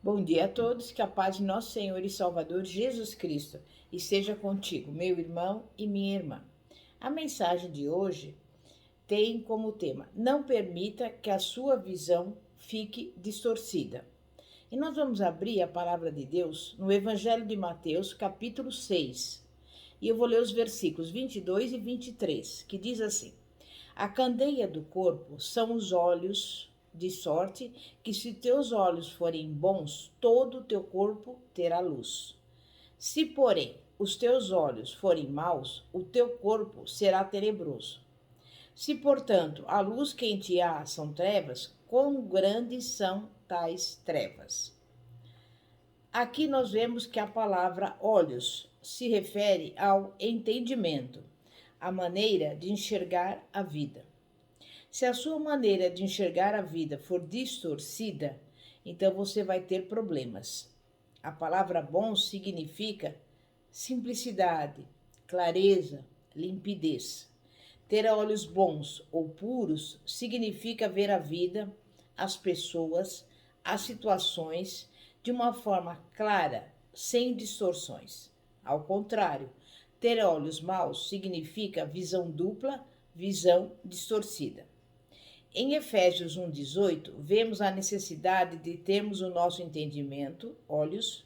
Bom dia a todos, que a paz de nosso Senhor e Salvador Jesus Cristo esteja contigo, meu irmão e minha irmã. A mensagem de hoje tem como tema: não permita que a sua visão fique distorcida. E nós vamos abrir a palavra de Deus no Evangelho de Mateus, capítulo 6. E eu vou ler os versículos 22 e 23, que diz assim: a candeia do corpo são os olhos, de sorte que, se teus olhos forem bons, todo o teu corpo terá luz. Se, porém, os teus olhos forem maus, o teu corpo será tenebroso. Se, portanto, a luz que em ti há são trevas, quão grandes são tais trevas? Aqui nós vemos que a palavra olhos se refere ao entendimento, a maneira de enxergar a vida. Se a sua maneira de enxergar a vida for distorcida, então você vai ter problemas. A palavra bom significa simplicidade, clareza, limpidez. Ter olhos bons ou puros significa ver a vida, as pessoas, as situações de uma forma clara, sem distorções. Ao contrário, ter olhos maus significa visão dupla, visão distorcida. Em Efésios 1,18, vemos a necessidade de termos o nosso entendimento, olhos,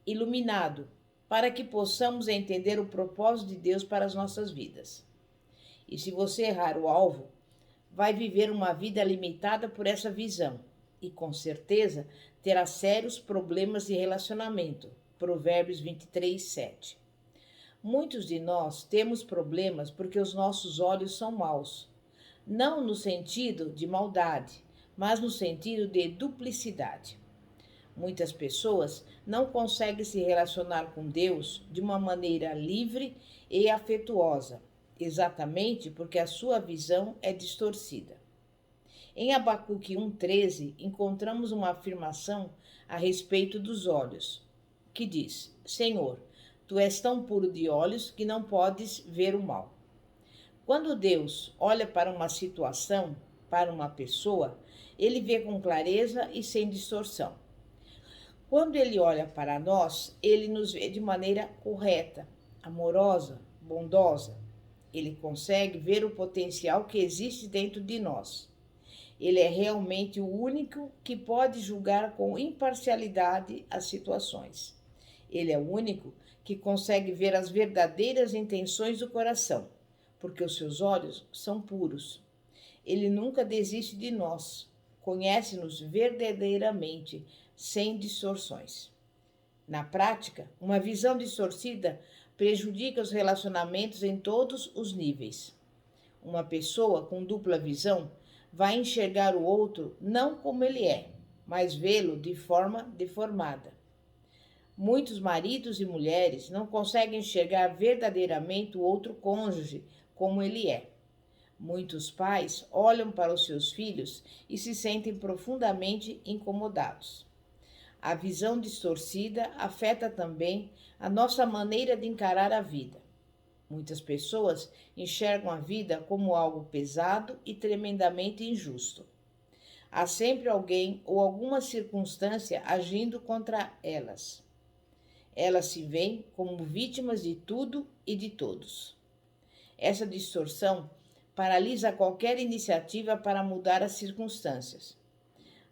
iluminado, para que possamos entender o propósito de Deus para as nossas vidas. E se você errar o alvo, vai viver uma vida limitada por essa visão e, com certeza, terá sérios problemas de relacionamento. Provérbios 23, 7. Muitos de nós temos problemas porque os nossos olhos são maus. Não no sentido de maldade, mas no sentido de duplicidade. Muitas pessoas não conseguem se relacionar com Deus de uma maneira livre e afetuosa, exatamente porque a sua visão é distorcida. Em Abacuque 1,13, encontramos uma afirmação a respeito dos olhos, que diz: Senhor, tu és tão puro de olhos que não podes ver o mal. Quando Deus olha para uma situação, para uma pessoa, ele vê com clareza e sem distorção. Quando ele olha para nós, ele nos vê de maneira correta, amorosa, bondosa. Ele consegue ver o potencial que existe dentro de nós. Ele é realmente o único que pode julgar com imparcialidade as situações. Ele é o único que consegue ver as verdadeiras intenções do coração, porque os seus olhos são puros. Ele nunca desiste de nós, conhece-nos verdadeiramente, sem distorções. Na prática, uma visão distorcida prejudica os relacionamentos em todos os níveis. Uma pessoa com dupla visão vai enxergar o outro não como ele é, mas vê-lo de forma deformada. Muitos maridos e mulheres não conseguem enxergar verdadeiramente o outro cônjuge como ele é. Muitos pais olham para os seus filhos e se sentem profundamente incomodados. A visão distorcida afeta também a nossa maneira de encarar a vida. Muitas pessoas enxergam a vida como algo pesado e tremendamente injusto. Há sempre alguém ou alguma circunstância agindo contra elas. Elas se veem como vítimas de tudo e de todos. Essa distorção paralisa qualquer iniciativa para mudar as circunstâncias.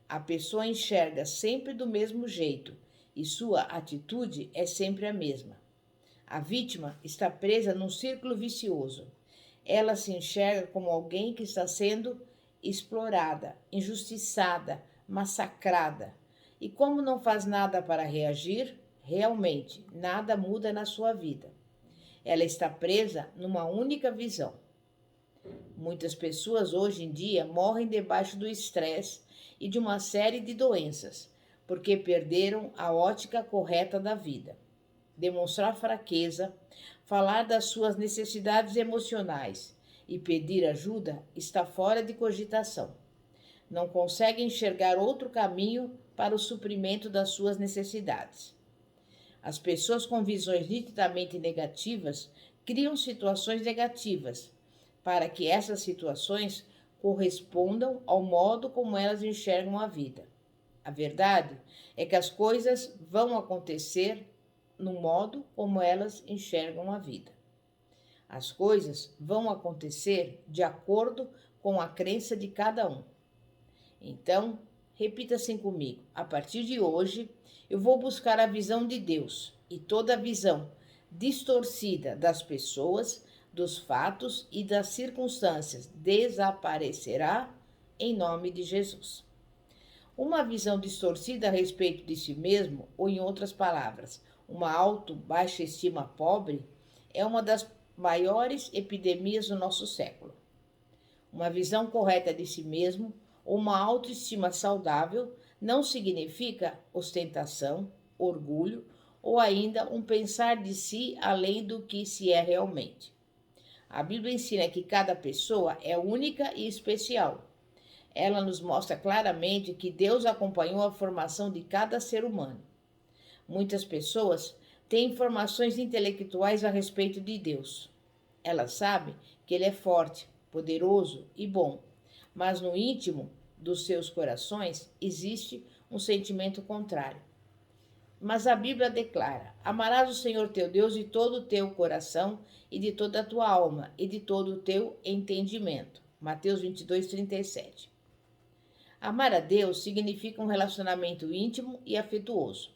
A pessoa enxerga sempre do mesmo jeito e sua atitude é sempre a mesma. A vítima está presa num círculo vicioso. Ela se enxerga como alguém que está sendo explorada, injustiçada, massacrada. E como não faz nada para reagir, realmente nada muda na sua vida. Ela está presa numa única visão. Muitas pessoas hoje em dia morrem debaixo do estresse e de uma série de doenças, porque perderam a ótica correta da vida. Demonstrar fraqueza, falar das suas necessidades emocionais e pedir ajuda está fora de cogitação. Não conseguem enxergar outro caminho para o suprimento das suas necessidades. As pessoas com visões nitidamente negativas criam situações negativas para que essas situações correspondam ao modo como elas enxergam a vida. A verdade é que as coisas vão acontecer no modo como elas enxergam a vida. As coisas vão acontecer de acordo com a crença de cada um. Então, repita assim comigo: a partir de hoje, eu vou buscar a visão de Deus e toda a visão distorcida das pessoas, dos fatos e das circunstâncias desaparecerá em nome de Jesus. Uma visão distorcida a respeito de si mesmo, ou em outras palavras, uma baixa estima pobre, é uma das maiores epidemias do nosso século. Uma visão correta de si mesmo ou uma autoestima saudável não significa ostentação, orgulho ou ainda um pensar de si além do que se é realmente. A Bíblia ensina que cada pessoa é única e especial. Ela nos mostra claramente que Deus acompanhou a formação de cada ser humano. Muitas pessoas têm informações intelectuais a respeito de Deus. Elas sabem que Ele é forte, poderoso e bom, mas no íntimo dos seus corações existe um sentimento contrário. Mas a Bíblia declara: amarás o Senhor teu Deus de todo o teu coração e de toda a tua alma e de todo o teu entendimento. Mateus 22, 37. Amar a Deus significa um relacionamento íntimo e afetuoso.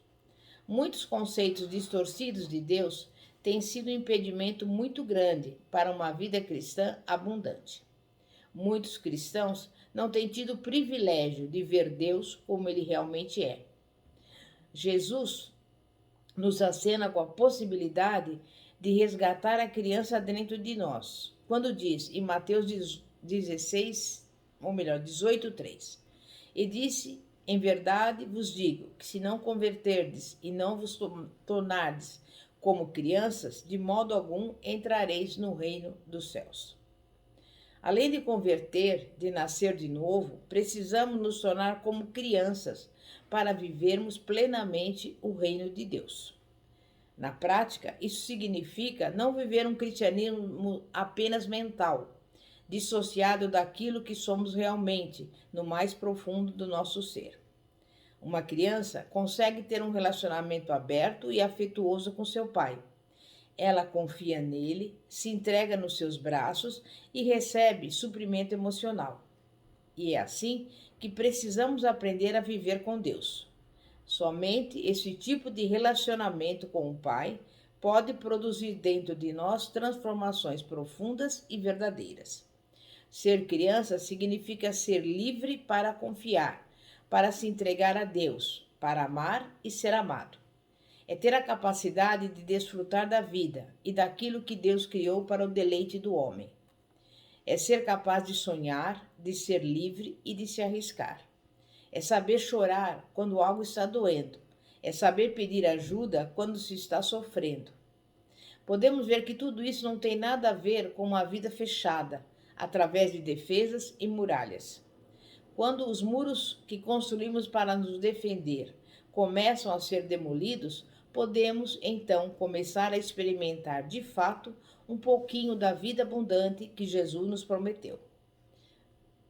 Muitos conceitos distorcidos de Deus têm sido um impedimento muito grande para uma vida cristã abundante. Muitos cristãos não têm tido o privilégio de ver Deus como Ele realmente é. Jesus nos acena com a possibilidade de resgatar a criança dentro de nós, quando diz em Mateus 18:3, e disse: em verdade vos digo que se não converterdes e não vos tornardes como crianças, de modo algum entrareis no reino dos céus. Além de converter, de nascer de novo, precisamos nos tornar como crianças para vivermos plenamente o reino de Deus. Na prática, isso significa não viver um cristianismo apenas mental, dissociado daquilo que somos realmente, no mais profundo do nosso ser. Uma criança consegue ter um relacionamento aberto e afetuoso com seu pai. Ela confia nele, se entrega nos seus braços e recebe suprimento emocional. E é assim que precisamos aprender a viver com Deus. Somente esse tipo de relacionamento com o Pai pode produzir dentro de nós transformações profundas e verdadeiras. Ser criança significa ser livre para confiar, para se entregar a Deus, para amar e ser amado. É ter a capacidade de desfrutar da vida e daquilo que Deus criou para o deleite do homem. É ser capaz de sonhar, de ser livre e de se arriscar. É saber chorar quando algo está doendo. É saber pedir ajuda quando se está sofrendo. Podemos ver que tudo isso não tem nada a ver com uma vida fechada, através de defesas e muralhas. Quando os muros que construímos para nos defender começam a ser demolidos, podemos então começar a experimentar de fato um pouquinho da vida abundante que Jesus nos prometeu.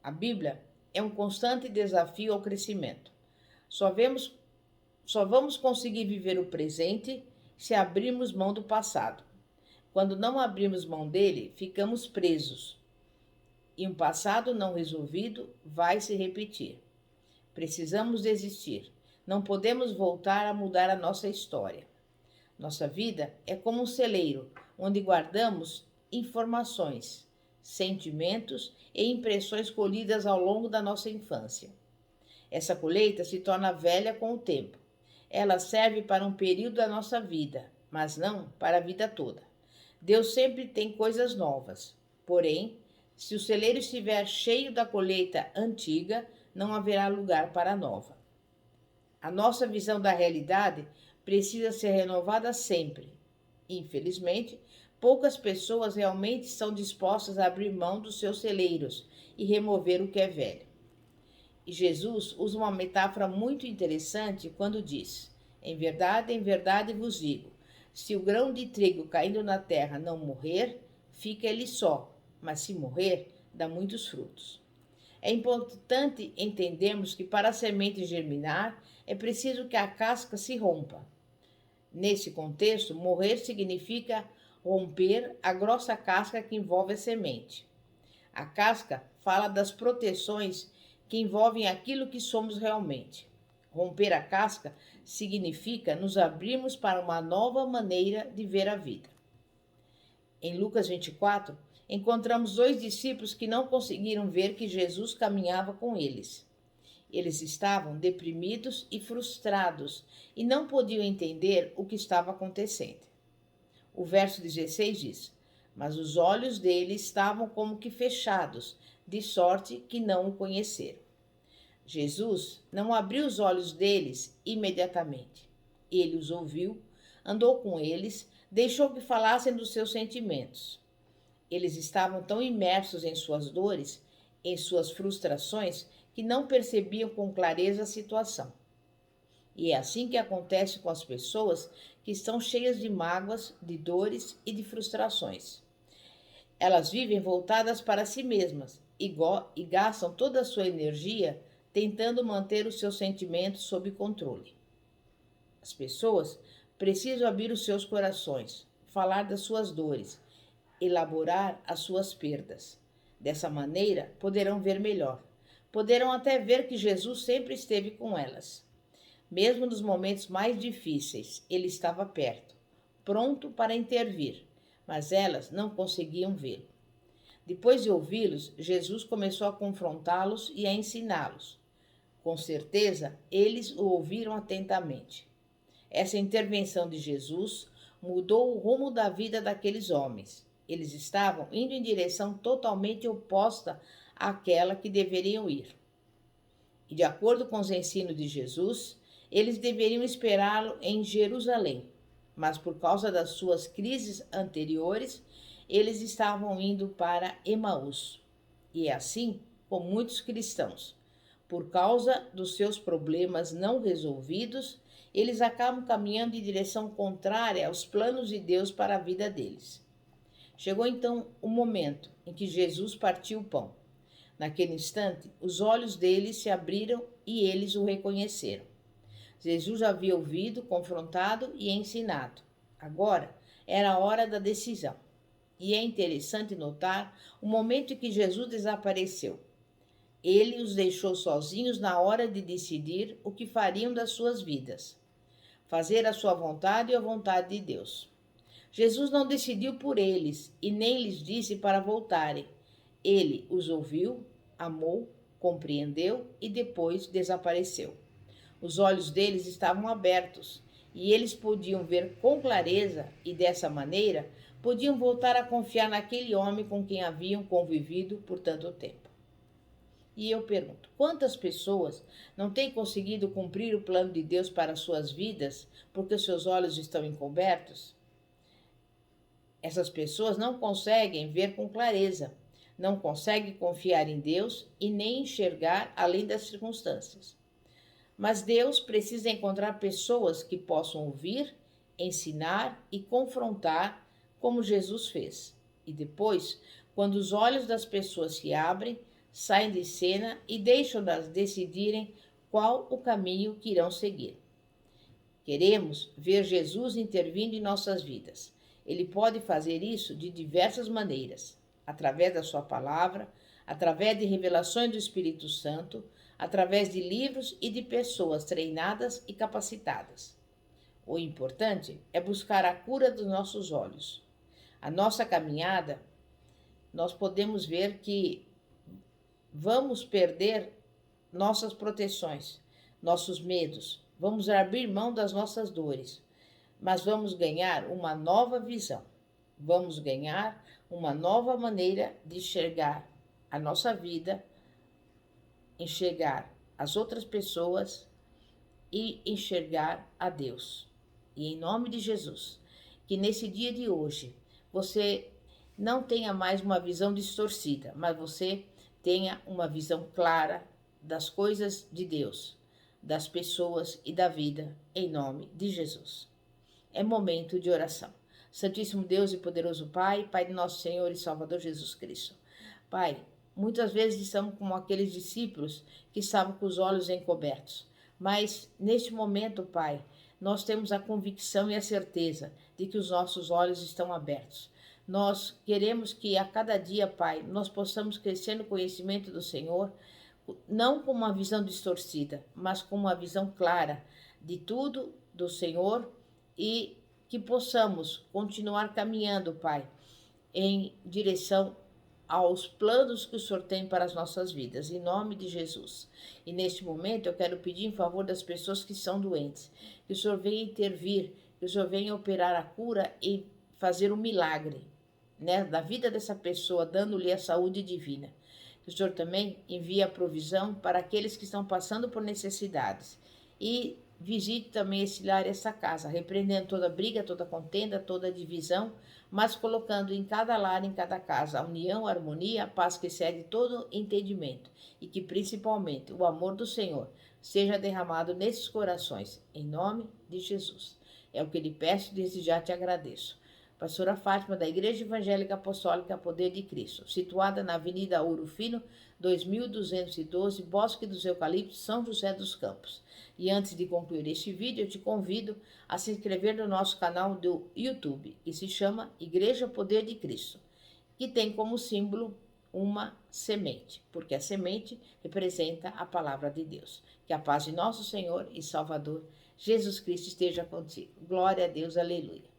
A Bíblia é um constante desafio ao crescimento. Só vamos conseguir viver o presente se abrirmos mão do passado. Quando não abrimos mão dele, ficamos presos. E um passado não resolvido vai se repetir. Precisamos desistir. Não podemos voltar a mudar a nossa história. Nossa vida é como um celeiro, onde guardamos informações, sentimentos e impressões colhidas ao longo da nossa infância. Essa colheita se torna velha com o tempo. Ela serve para um período da nossa vida, mas não para a vida toda. Deus sempre tem coisas novas. Porém, se o celeiro estiver cheio da colheita antiga, não haverá lugar para a nova. A nossa visão da realidade precisa ser renovada sempre. Infelizmente, poucas pessoas realmente estão dispostas a abrir mão dos seus celeiros e remover o que é velho. E Jesus usa uma metáfora muito interessante quando diz: em verdade vos digo, se o grão de trigo caindo na terra não morrer, fica ele só, mas se morrer, dá muitos frutos. É importante entendermos que para a semente germinar, é preciso que a casca se rompa. Nesse contexto, morrer significa romper a grossa casca que envolve a semente. A casca fala das proteções que envolvem aquilo que somos realmente. Romper a casca significa nos abrirmos para uma nova maneira de ver a vida. Em Lucas 24, encontramos 2 discípulos que não conseguiram ver que Jesus caminhava com eles. Eles estavam deprimidos e frustrados e não podiam entender o que estava acontecendo. O verso 16 diz: Mas os olhos dele estavam como que fechados, de sorte que não o conheceram. Jesus não abriu os olhos deles imediatamente. Ele os ouviu, andou com eles, deixou que falassem dos seus sentimentos. Eles estavam tão imersos em suas dores, em suas frustrações, que não percebiam com clareza a situação. E é assim que acontece com as pessoas que estão cheias de mágoas, de dores e de frustrações. Elas vivem voltadas para si mesmas e gastam toda a sua energia tentando manter os seus sentimentos sob controle. As pessoas precisam abrir os seus corações, falar das suas dores, elaborar as suas perdas. Dessa maneira, poderão ver melhor. Poderão até ver que Jesus sempre esteve com elas. Mesmo nos momentos mais difíceis, ele estava perto, pronto para intervir, mas elas não conseguiam vê-lo. Depois de ouvi-los, Jesus começou a confrontá-los e a ensiná-los. Com certeza, eles o ouviram atentamente. Essa intervenção de Jesus mudou o rumo da vida daqueles homens. Eles estavam indo em direção totalmente oposta àquela que deveriam ir. E de acordo com os ensinos de Jesus, eles deveriam esperá-lo em Jerusalém, mas por causa das suas crises anteriores, eles estavam indo para Emaús. E é assim com muitos cristãos. Por causa dos seus problemas não resolvidos, eles acabam caminhando em direção contrária aos planos de Deus para a vida deles. Chegou então o momento em que Jesus partiu o pão. Naquele instante, os olhos deles se abriram e eles o reconheceram. Jesus já havia ouvido, confrontado e ensinado. Agora era a hora da decisão. E é interessante notar o momento em que Jesus desapareceu. Ele os deixou sozinhos na hora de decidir o que fariam das suas vidas. Fazer a sua vontade e a vontade de Deus. Jesus não decidiu por eles e nem lhes disse para voltarem. Ele os ouviu, amou, compreendeu e depois desapareceu. Os olhos deles estavam abertos e eles podiam ver com clareza e, dessa maneira, podiam voltar a confiar naquele homem com quem haviam convivido por tanto tempo. E eu pergunto, quantas pessoas não têm conseguido cumprir o plano de Deus para suas vidas porque os seus olhos estão encobertos? Essas pessoas não conseguem ver com clareza, não conseguem confiar em Deus e nem enxergar além das circunstâncias. Mas Deus precisa encontrar pessoas que possam ouvir, ensinar e confrontar como Jesus fez. E depois, quando os olhos das pessoas se abrem, saem de cena e deixam-nas decidirem qual o caminho que irão seguir. Queremos ver Jesus intervindo em nossas vidas. Ele pode fazer isso de diversas maneiras, através da sua palavra, através de revelações do Espírito Santo, através de livros e de pessoas treinadas e capacitadas. O importante é buscar a cura dos nossos olhos. A nossa caminhada, nós podemos ver que vamos perder nossas proteções, nossos medos, vamos abrir mão das nossas dores, mas vamos ganhar uma nova visão, vamos ganhar uma nova maneira de enxergar a nossa vida, enxergar as outras pessoas e enxergar a Deus. E em nome de Jesus, que nesse dia de hoje você não tenha mais uma visão distorcida, mas você tenha uma visão clara das coisas de Deus, das pessoas e da vida, em nome de Jesus. É momento de oração. Santíssimo Deus e poderoso Pai, Pai de nosso Senhor e Salvador Jesus Cristo. Pai, muitas vezes estamos como aqueles discípulos que estavam com os olhos encobertos. Mas neste momento, Pai, nós temos a convicção e a certeza de que os nossos olhos estão abertos. Nós queremos que a cada dia, Pai, nós possamos crescer no conhecimento do Senhor, não com uma visão distorcida, mas com uma visão clara de tudo do Senhor e que possamos continuar caminhando, Pai, em direção aos planos que o Senhor tem para as nossas vidas, em nome de Jesus. E neste momento eu quero pedir em favor das pessoas que são doentes, que o Senhor venha intervir, que o Senhor venha operar a cura e fazer um milagre, né, da vida dessa pessoa, dando-lhe a saúde divina. Que o Senhor também envie a provisão para aqueles que estão passando por necessidades. E visite também esse lar e essa casa, repreendendo toda briga, toda contenda, toda divisão, mas colocando em cada lar, em cada casa, a união, a harmonia, a paz que excede todo entendimento. E que principalmente o amor do Senhor seja derramado nesses corações, em nome de Jesus. É o que lhe peço, desde já te agradeço. Pastora Fátima, da Igreja Evangélica Apostólica Poder de Cristo, situada na Avenida Ouro Fino, 2212, Bosque dos Eucaliptos, São José dos Campos. E antes de concluir este vídeo, eu te convido a se inscrever no nosso canal do YouTube, que se chama Igreja Poder de Cristo, que tem como símbolo uma semente, porque a semente representa a palavra de Deus. Que a paz de nosso Senhor e Salvador Jesus Cristo esteja contigo. Glória a Deus, aleluia.